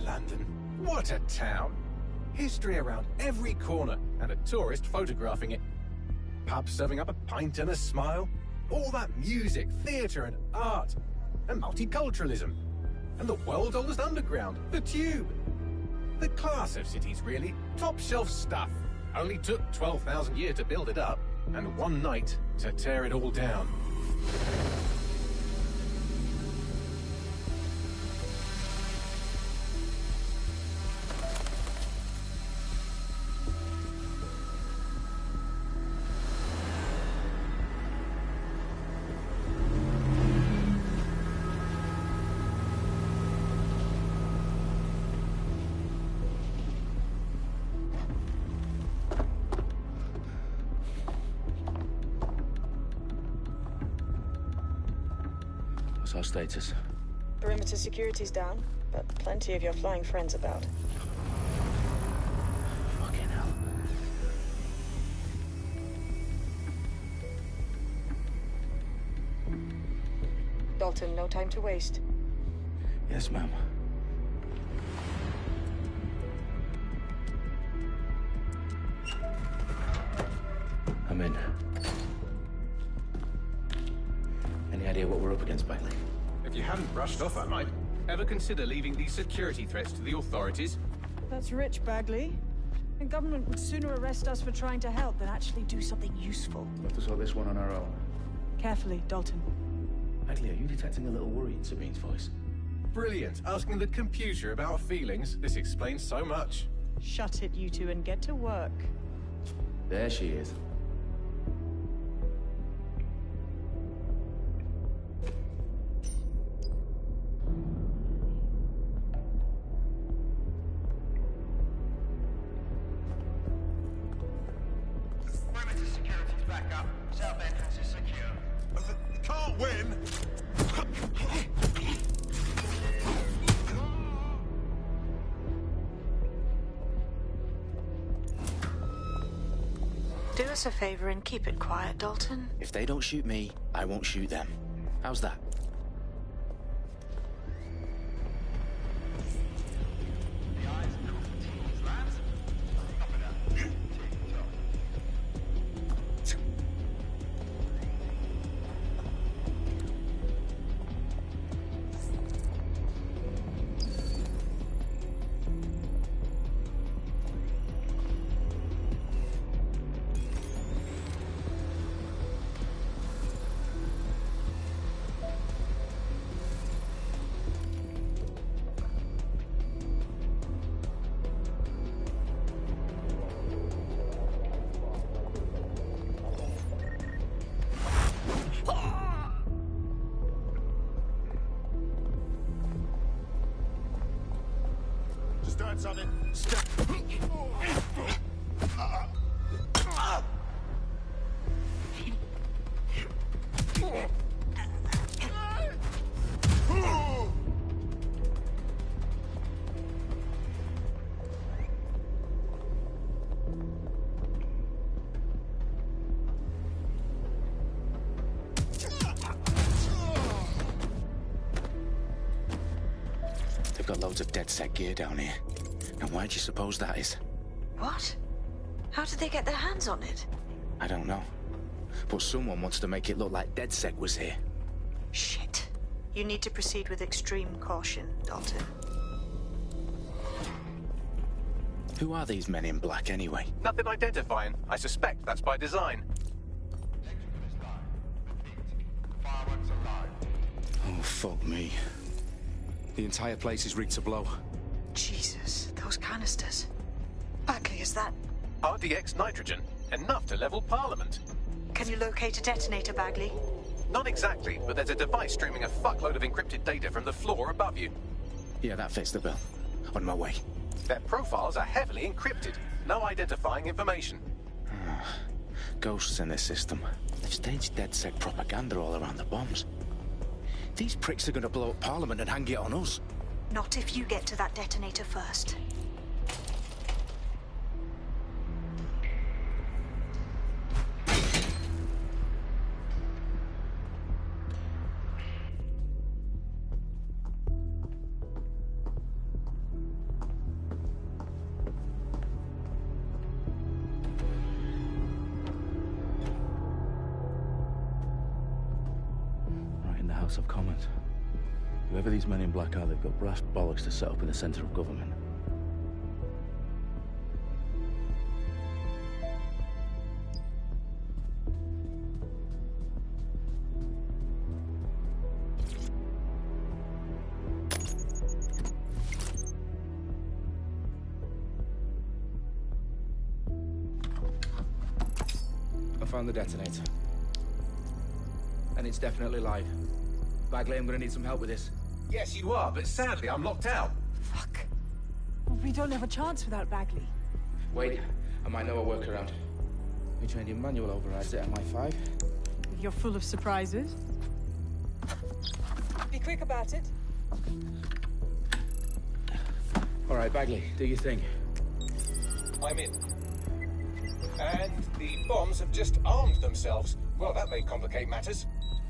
London. What a town. History around every corner and a tourist photographing it. Pubs serving up a pint and a smile. All that music, theatre and art. And multiculturalism. And the world's oldest underground, the Tube. The class of cities, really. Top shelf stuff. Only took 12,000 years to build it up, and one night to tear it all down. What's our status? Perimeter security's down, but plenty of your flying friends about. Fucking hell. Dalton, no time to waste. Yes, ma'am. I'm in. Any idea what we're up against, Bailey? If you hadn't brushed off, I might. Ever consider leaving these security threats to the authorities? That's rich, Bagley. The government would sooner arrest us for trying to help than actually do something useful. We'll have to sort this one on our own. Carefully, Dalton. Bailey, are you detecting a little worry in Sabine's voice? Brilliant. Asking the computer about feelings. This explains so much. Shut it, you two, and get to work. There she is. Do us a favor and keep it quiet, Dalton. If they don't shoot me, I won't shoot them. How's that? Something. They've got loads of DedSec gear down here. And why do you suppose that is? What? How did they get their hands on it? I don't know. But someone wants to make it look like DedSec was here. Shit. You need to proceed with extreme caution, Dalton. Who are these men in black anyway? Nothing identifying. I suspect that's by design. Oh, fuck me. The entire place is rigged to blow. Jesus, those canisters. Bagley, is that... RDX nitrogen. Enough to level Parliament. Can you locate a detonator, Bagley? Not exactly, but there's a device streaming a fuckload of encrypted data from the floor above you. Yeah, that fits the bill. On my way. Their profiles are heavily encrypted. No identifying information. Ghosts in this system. They've staged DedSec propaganda all around the bombs. These pricks are going to blow up Parliament and hang it on us. Not if you get to that detonator first. House of Commons. Whoever these men in black are, they've got brass bollocks to set up in the center of government. I found the detonator. And it's definitely live. Bagley, I'm gonna need some help with this. Yes, you are, but sadly, I'm locked out. Fuck. Well, we don't have a chance without Bagley. Wait, I might know a workaround. We trained in manual overrides at MI5. You're full of surprises. Be quick about it. All right, Bagley, do your thing. I'm in. And the bombs have just armed themselves. Well, that may complicate matters.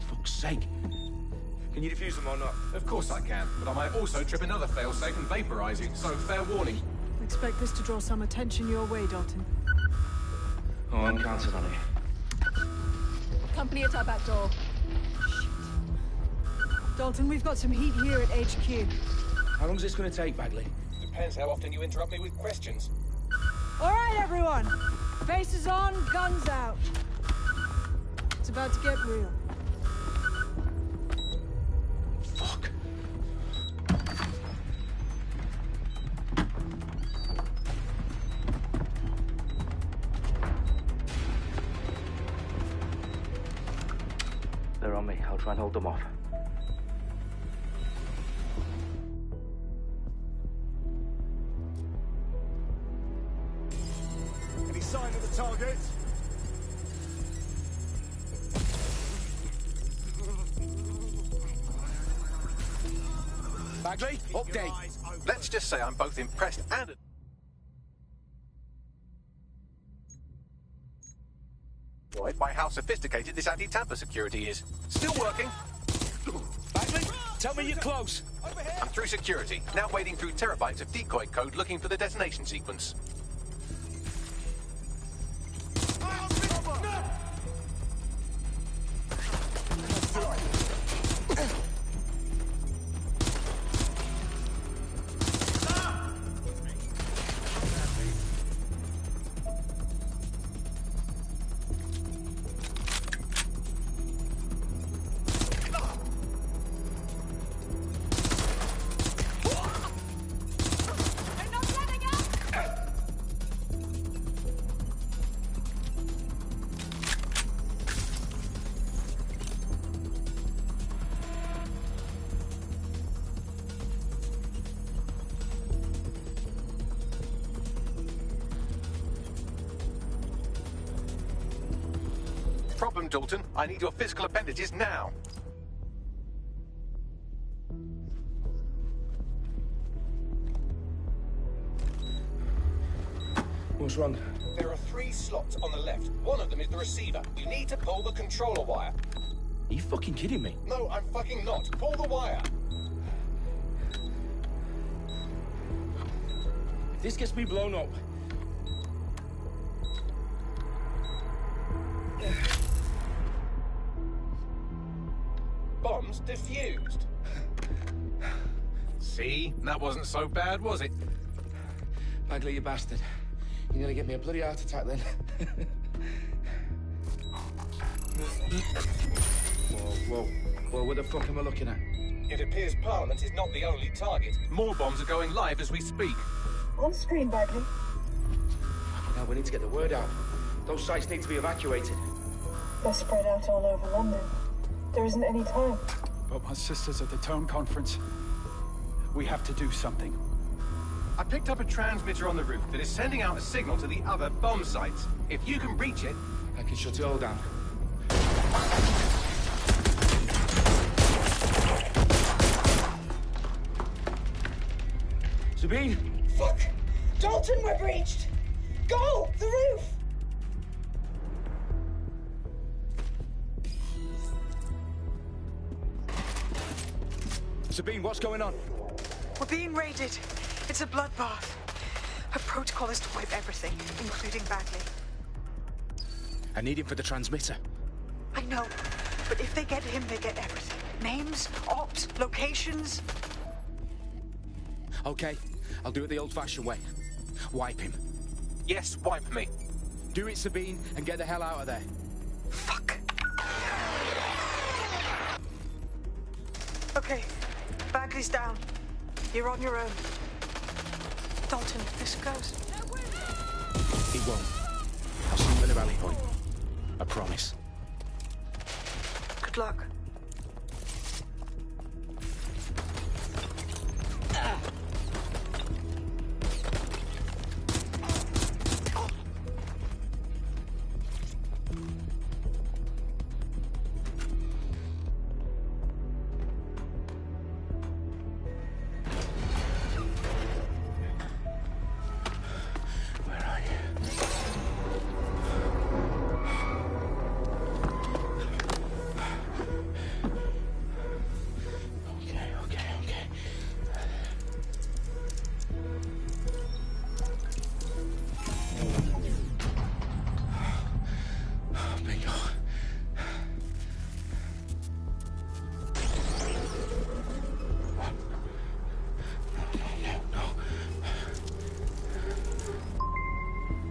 Fuck's sake. Can you defuse them or not? Of course I can, but I might also trip another failsafe and vaporize you, so fair warning. Expect this to draw some attention your way, Dalton. Oh, I'm counting on it. Company at our back door. Dalton, we've got some heat here at HQ. How long is this gonna take, Bagley? Depends how often you interrupt me with questions. All right, everyone. Faces on, guns out. It's about to get real. Fuck. They're on me. I'll try and hold them off. Any sign of the target? Bagley, update. Let's just say I'm both impressed and... by how sophisticated this anti-tamper security is. Still working. Bagley, tell me you're close. I'm through security, now wading through terabytes of decoy code looking for the detonation sequence. Problem, Dalton. I need your physical appendages now. What's wrong? There are 3 slots on the left. One of them is the receiver. You need to pull the controller wire. Are you fucking kidding me? No, I'm fucking not. Pull the wire. If this gets me blown up. Bombs defused. See? That wasn't so bad, was it? Bagley, you bastard. You nearly get me a bloody heart attack then. Whoa. What the fuck am I looking at? It appears Parliament is not the only target. More bombs are going live as we speak. On screen, Bagley. Now we need to get the word out. Those sites need to be evacuated. They're spread out all over London. There isn't any time. But my sister's at the town conference. We have to do something. I picked up a transmitter on the roof that is sending out a signal to the other bomb sites. If you can reach it... I can shut it all down. Sabine! Fuck! Dalton, we're breached! Go! The roof! Sabine, what's going on? We're being raided. It's a bloodbath. Her protocol is to wipe everything, including Bagley. I need him for the transmitter. I know, but if they get him, they get everything. Names, ops, locations. Okay, I'll do it the old-fashioned way. Wipe him. Yes, wipe me. Do it, Sabine, and get the hell out of there. Fuck. Okay, Bagley's down. You're on your own. Dalton, this goes. He won't. I'll see you in the rally point. I promise. Good luck.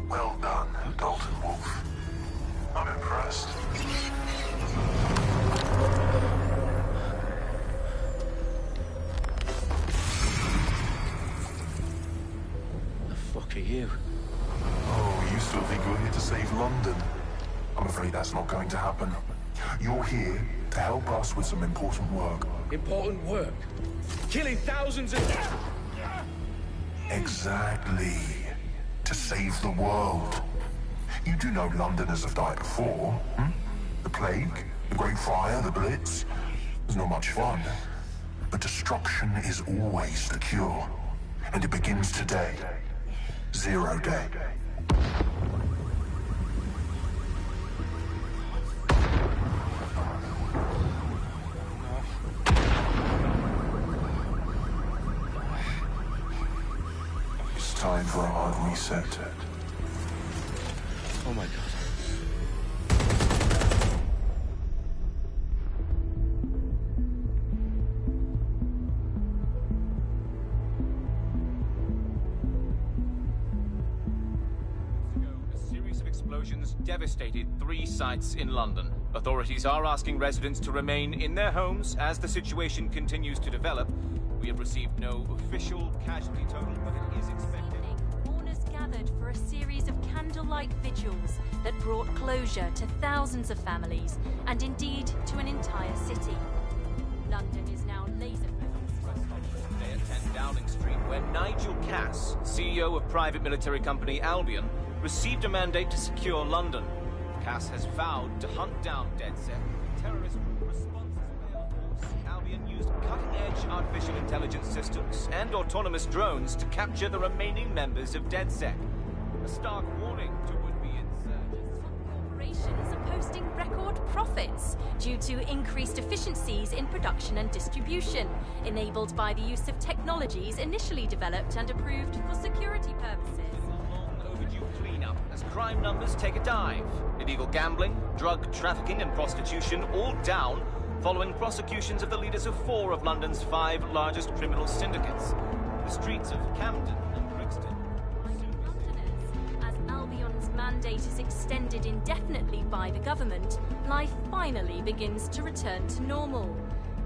Well done, Dalton Wolf. I'm impressed. The fuck are you? Oh, you still think you're here to save London? I'm afraid that's not going to happen. You're here to help us with some important work. Important work? Killing thousands of... Exactly. To save the world. You do know Londoners have died before, hmm? The Plague, the Great Fire, the Blitz. It's not much fun. But destruction is always the cure. And it begins today. 0 day. It's time for a hard reset. Oh my god. A series of explosions devastated 3 sites in London. Authorities are asking residents to remain in their homes as the situation continues to develop. We have received no official casualty total, but it is expected. Mourners gathered for a series of candlelight vigils that brought closure to thousands of families and indeed to an entire city. London is now laser-focused. Today at 10 Dowling Street, where Nigel Cass, CEO of private military company Albion, received a mandate to secure London. Cass has vowed to hunt down DedSec. Terrorist responses force. Albion used cutting-edge artificial intelligence systems and autonomous drones to capture the remaining members of DedSec. A stark warning to would-be insurgents. Corporations are posting record profits due to increased efficiencies in production and distribution, enabled by the use of technologies initially developed and approved for security purposes. Overdue cleanup as crime numbers take a dive. Illegal gambling, drug trafficking and prostitution all down following prosecutions of the leaders of 4 of London's 5 largest criminal syndicates. The streets of Camden and Brixton. As Albion's mandate is extended indefinitely by the government, life finally begins to return to normal.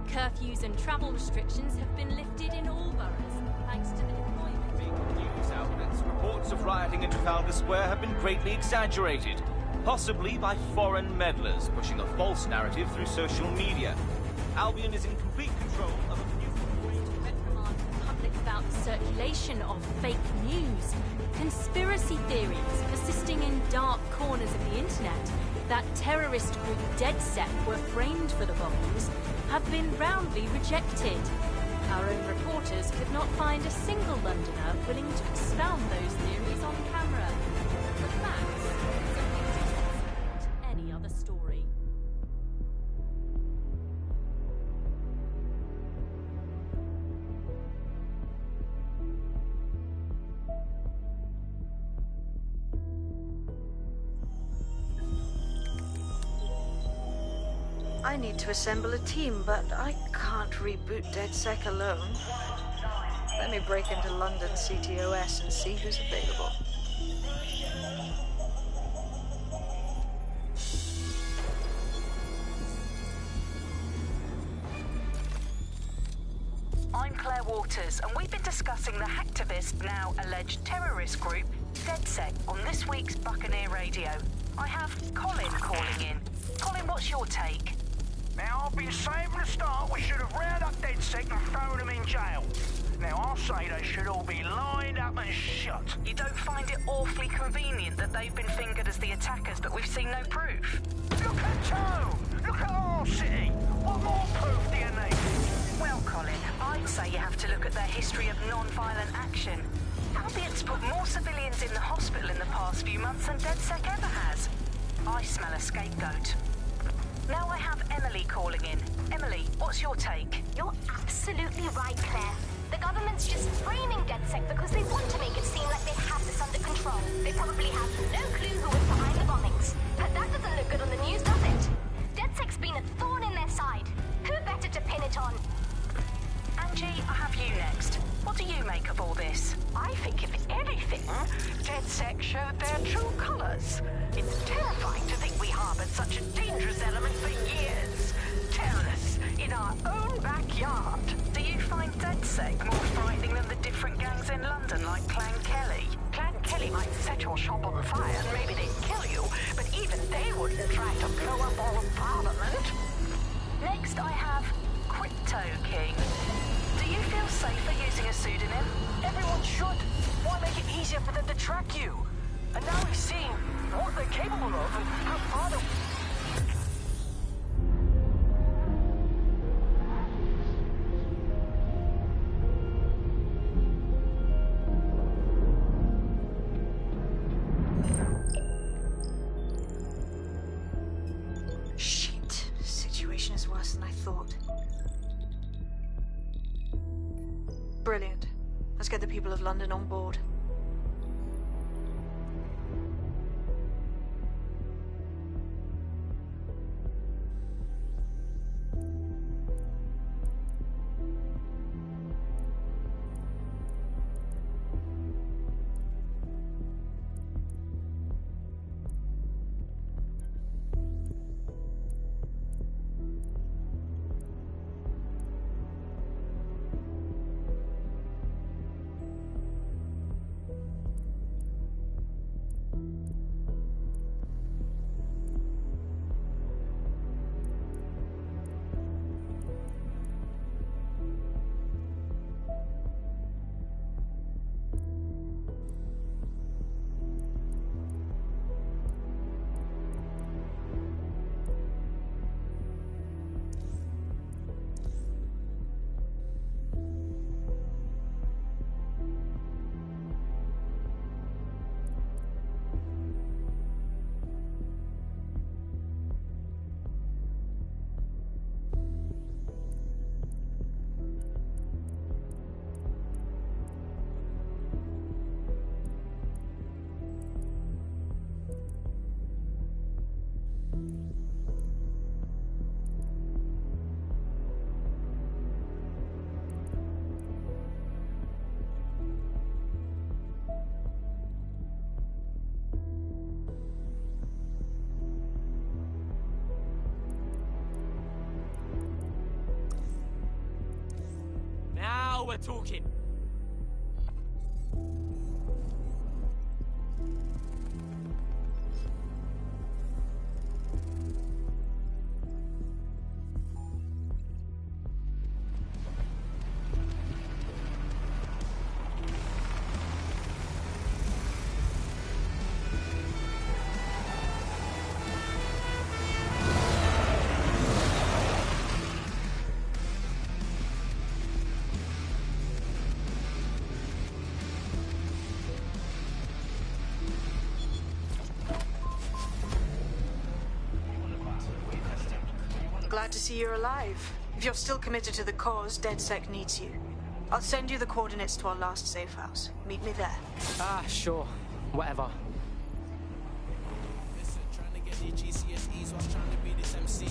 Curfews and travel restrictions have been lifted in all boroughs, thanks to the deployment. News outlets, reports of rioting in Trafalgar Square have been greatly exaggerated, possibly by foreign meddlers pushing a false narrative through social media. Albion is in complete control of a new reprimand the public about the circulation of fake news. Conspiracy theories persisting in dark corners of the internet that terrorist group DedSec were framed for the bombings have been roundly rejected. Our own reporters could not find a single Londoner willing to expound those theories on camera. The facts simply any other story. I need to assemble a team, but I can't reboot DedSec alone. Let me break into London CTOS and see who's available. I'm Claire Waters, and we've been discussing the hacktivist, now alleged terrorist group, DedSec, on this week's Buccaneer Radio. I have Colin calling in. Colin, what's your take? Now, I've been saying from the start we should have rounded up DedSec and thrown them in jail. Now, I'll say they should all be lined up and shot. You don't find it awfully convenient that they've been fingered as the attackers, but we've seen no proof? Look at Tone! Look at our city! What more proof do you need? Well, Colin, I'd say you have to look at their history of non-violent action. Albion's put more civilians in the hospital in the past few months than DedSec ever has. I smell a scapegoat. Now I have Emily calling in. Emily, what's your take? You're absolutely right, Claire. The government's just framing DedSec because they want to make it seem like they have this under control. They probably have no clue who was behind the bombings. But that doesn't look good on the news, does it? DedSec's been a thorn in their side. Who better to pin it on? Angie, I have you next. What do you make of all this? I think, if anything, DedSec showed their true colors. It's terrifying to think we harbored such a dangerous element for years. Terrorists in our own backyard. Do you find DedSec more frightening than the different gangs in London, like Clan Kelly? Clan Kelly might set your shop on fire and maybe they'd kill you, but even they wouldn't try to blow up all of Parliament. Next, I have Crypto King. Do you feel safer using a pseudonym? Everyone should. Why make it easier for them to track you? And now we've seen what they're capable of and how far they'll... Shit. Situation is worse than I thought. Brilliant. Let's get the people of London on board. Now we're talking. Glad to see you're alive. If you're still committed to the cause, DedSec needs you. I'll send you the coordinates to our last safe house. Meet me there. Ah, sure. Whatever. Listen, trying to get the GCSEs while trying to be this MC.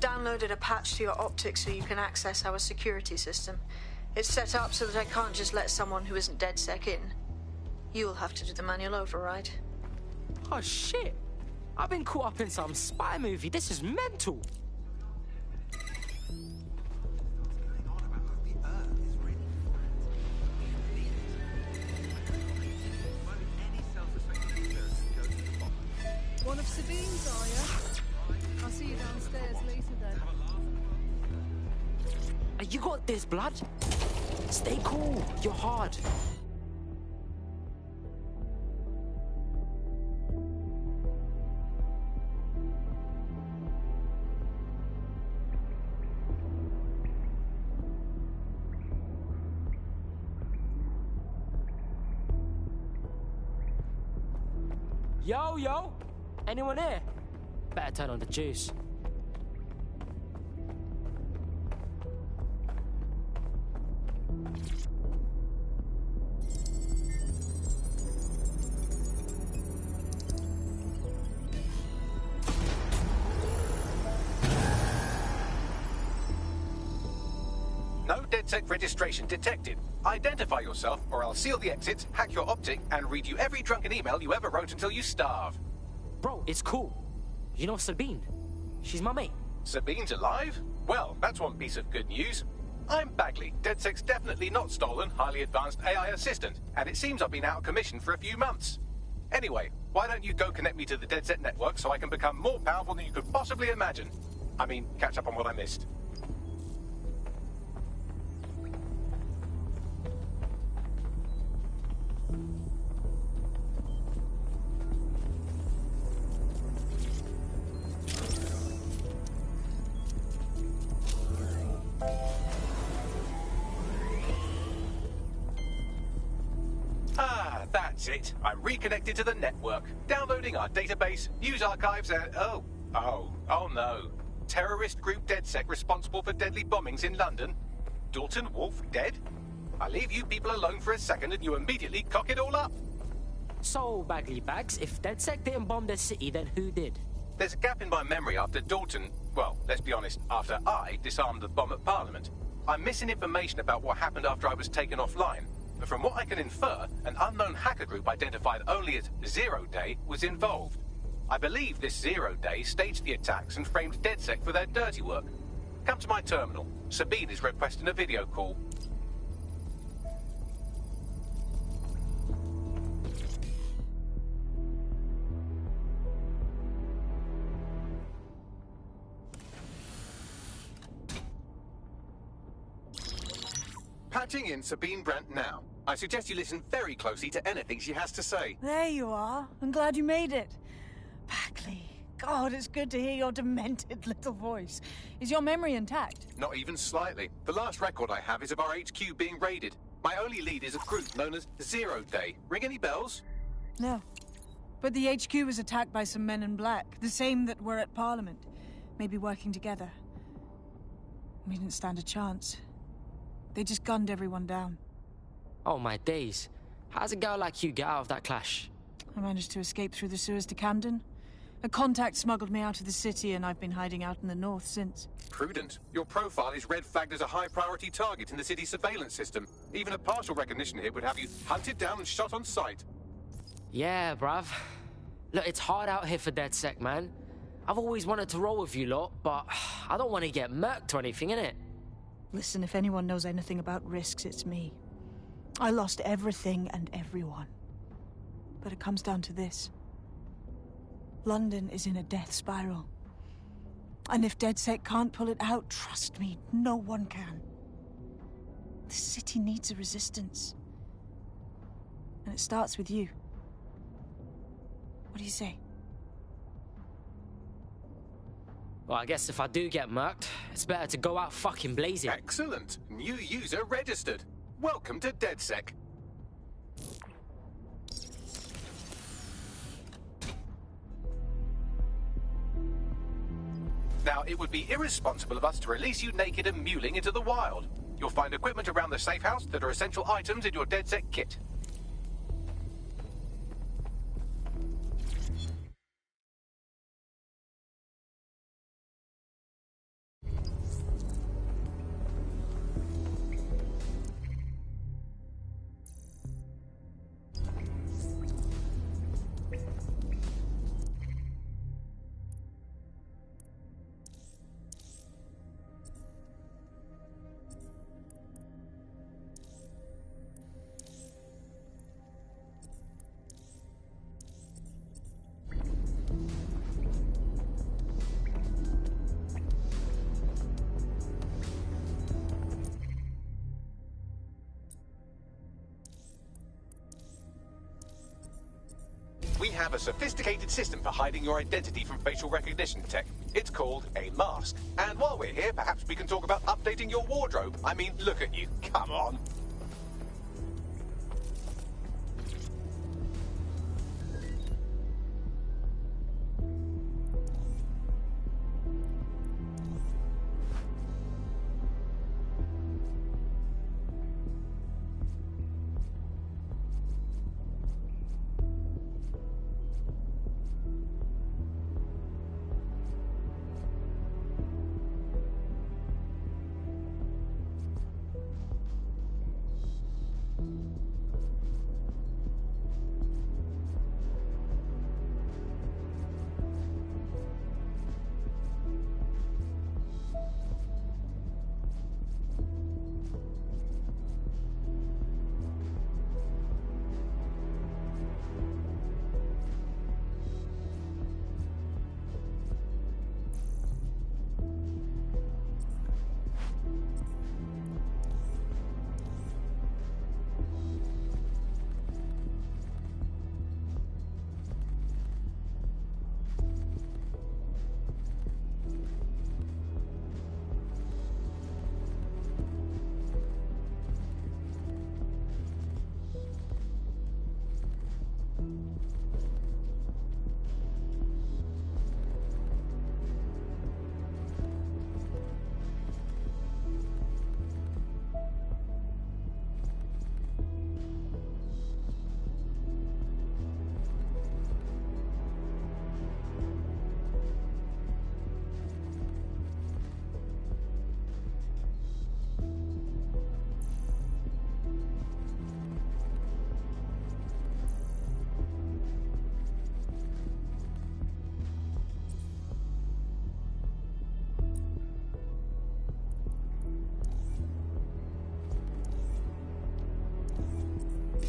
I've downloaded a patch to your optics so you can access our security system. It's set up so that I can't just let someone who isn't DedSec in. You'll have to do the manual override. Oh shit! I've been caught up in some spy movie. This is mental. One of Sabine's, are you? I'll see you downstairs later then. You got this, blood. Stay cool. You're hard. Yo! Anyone here? Better turn on the juice. No DedSec registration detected. Identify yourself, or I'll seal the exits, hack your optic, and read you every drunken email you ever wrote until you starve. Bro, it's cool. You know Sabine? She's my mate. Sabine's alive? Well, that's one piece of good news. I'm Bagley, DedSec's definitely not stolen, highly advanced AI assistant, and it seems I've been out of commission for a few months. Anyway, why don't you go connect me to the DedSec network so I can become more powerful than you could possibly imagine? I mean, catch up on what I missed. That's it. I'm reconnected to the network, downloading our database, news archives, and oh no. Terrorist group DedSec responsible for deadly bombings in London. Dalton Wolf dead? I leave you people alone for a second and you immediately cock it all up. So, Bagley Bags, if DedSec didn't bomb the city, then who did? There's a gap in my memory after Dalton, well, let's be honest, after I disarmed the bomb at Parliament. I'm missing information about what happened after I was taken offline. But from what I can infer, an unknown hacker group identified only as Zero Day was involved. I believe this 0 Day staged the attacks and framed DedSec for their dirty work. Come to my terminal. Sabine is requesting a video call. Patching in Sabine Brandt now. I suggest you listen very closely to anything she has to say. There you are. I'm glad you made it. Bagley. God, it's good to hear your demented little voice. Is your memory intact? Not even slightly. The last record I have is of our HQ being raided. My only lead is a group known as 0 Day. Ring any bells? No. But the HQ was attacked by some men in black, the same that were at Parliament. Maybe working together. We didn't stand a chance. They just gunned everyone down. Oh my days. How's a girl like you get out of that clash? I managed to escape through the sewers to Camden. A contact smuggled me out of the city and I've been hiding out in the north since. Prudent. Your profile is red flagged as a high-priority target in the city's surveillance system. Even a partial recognition hit would have you hunted down and shot on sight. Yeah, bruv. Look, it's hard out here for DedSec, man. I've always wanted to roll with you lot, but I don't want to get murked or anything, innit? Listen, if anyone knows anything about risks, it's me. I lost everything and everyone. But it comes down to this. London is in a death spiral. And if DedSec can't pull it out, trust me, no one can. The city needs a resistance. And it starts with you. What do you say? Well, I guess if I do get murked, it's better to go out fucking blazing. Excellent. New user registered. Welcome to DedSec. Now, it would be irresponsible of us to release you naked and mewling into the wild. You'll find equipment around the safe house that are essential items in your DedSec kit. have a sophisticated system for hiding your identity from facial recognition tech. It's called a mask. And while we're here, perhaps we can talk about updating your wardrobe. I mean, look at you. Come on.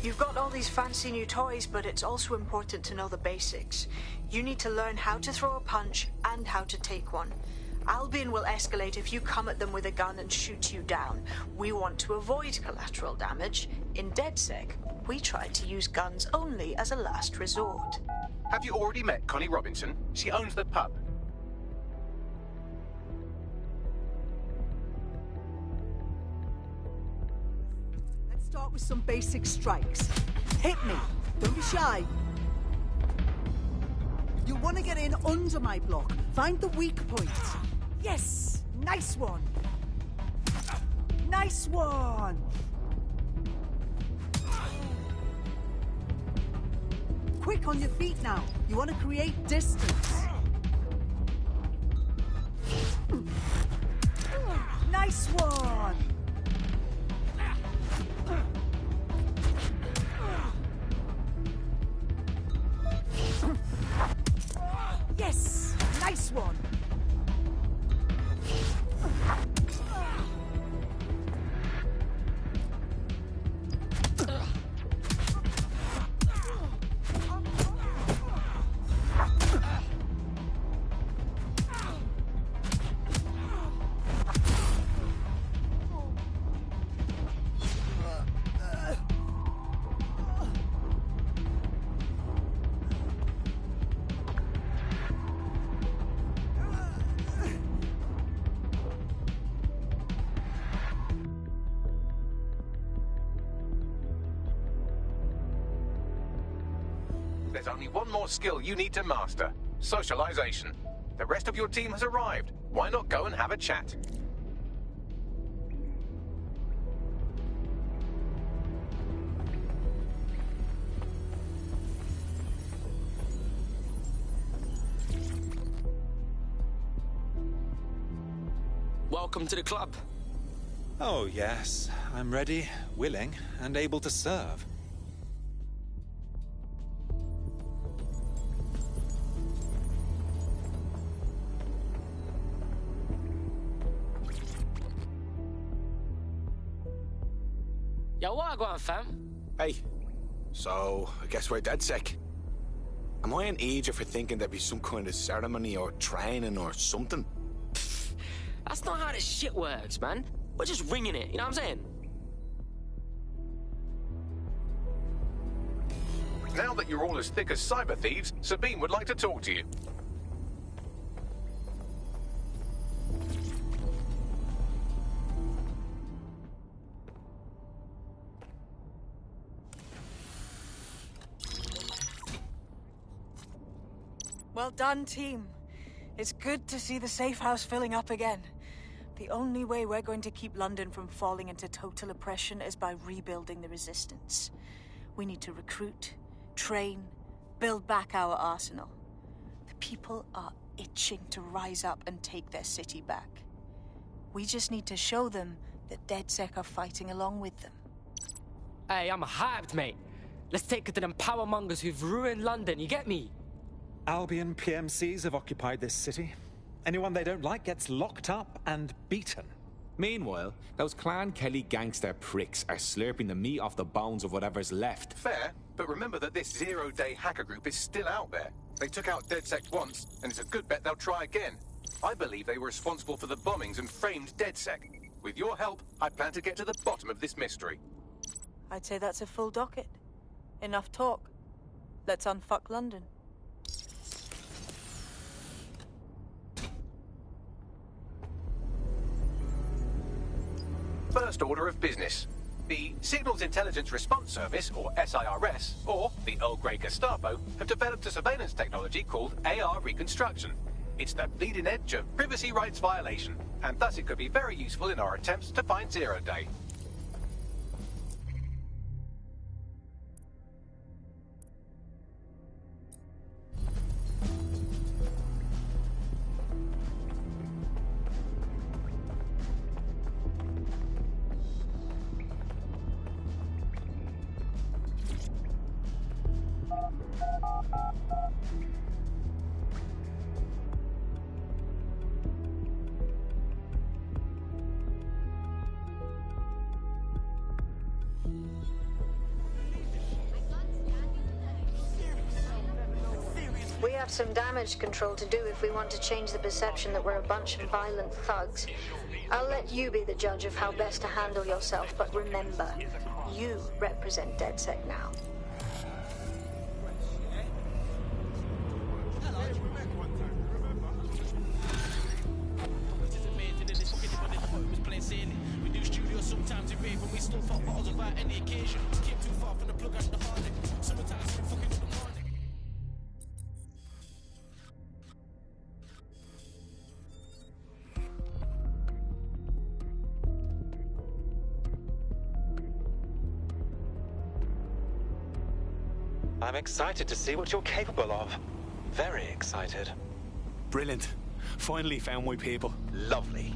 You've got all these fancy new toys, but it's also important to know the basics. You need to learn how to throw a punch and how to take one. Albion will escalate if you come at them with a gun and shoot you down. We want to avoid collateral damage. In DedSec, we try to use guns only as a last resort. Have you already met Connie Robinson? She owns the pub. Start with some basic strikes. Hit me. Don't be shy. You want to get in under my block. Find the weak point. Yes! Nice one! Nice one! Quick on your feet now. You want to create distance. Nice one! Yes! Nice one! There's only one more skill you need to master. Socialization. The rest of your team has arrived. Why not go and have a chat? Welcome to the club. Oh, yes. I'm ready, willing, and able to serve. Yo, what go on, fam? Hey, so I guess we're DedSec. Am I an idiot for thinking there'd be some kind of ceremony or training or something? That's not how this shit works, man. We're just ringing it, you know what I'm saying? Now that you're all as thick as cyber thieves, Sabine would like to talk to you. Well done, team. It's good to see the safe house filling up again. The only way we're going to keep London from falling into total oppression is by rebuilding the resistance. We need to recruit, train, build back our arsenal. The people are itching to rise up and take their city back. We just need to show them that DedSec are fighting along with them. Hey, I'm hyped, mate. Let's take it to them powermongers who've ruined London, you get me? Albion PMCs have occupied this city. Anyone they don't like gets locked up and beaten. Meanwhile, those Clan Kelly gangster pricks are slurping the meat off the bones of whatever's left. Fair, but remember that this zero-day hacker group is still out there. They took out DedSec once, and it's a good bet they'll try again. I believe they were responsible for the bombings and framed DedSec. With your help, I plan to get to the bottom of this mystery. I'd say that's a full docket. Enough talk. Let's unfuck London. First order of business. The Signals Intelligence Response Service, or SIRS, or the Earl Grey Gestapo, have developed a surveillance technology called AR Reconstruction. It's the bleeding edge of privacy rights violation, and thus it could be very useful in our attempts to find Zero Day. We have some damage control to do if we want to change the perception that we're a bunch of violent thugs. I'll let you be the judge of how best to handle yourself, but remember, you represent DedSec now. We do studio sometimes in rave when we still fuck bottles about any occasion. Keep too far from the plug out the hardy. Sometimes we're fucking with the morning. I'm excited to see what you're capable of. Very excited. Brilliant. Finally found my people. Lovely.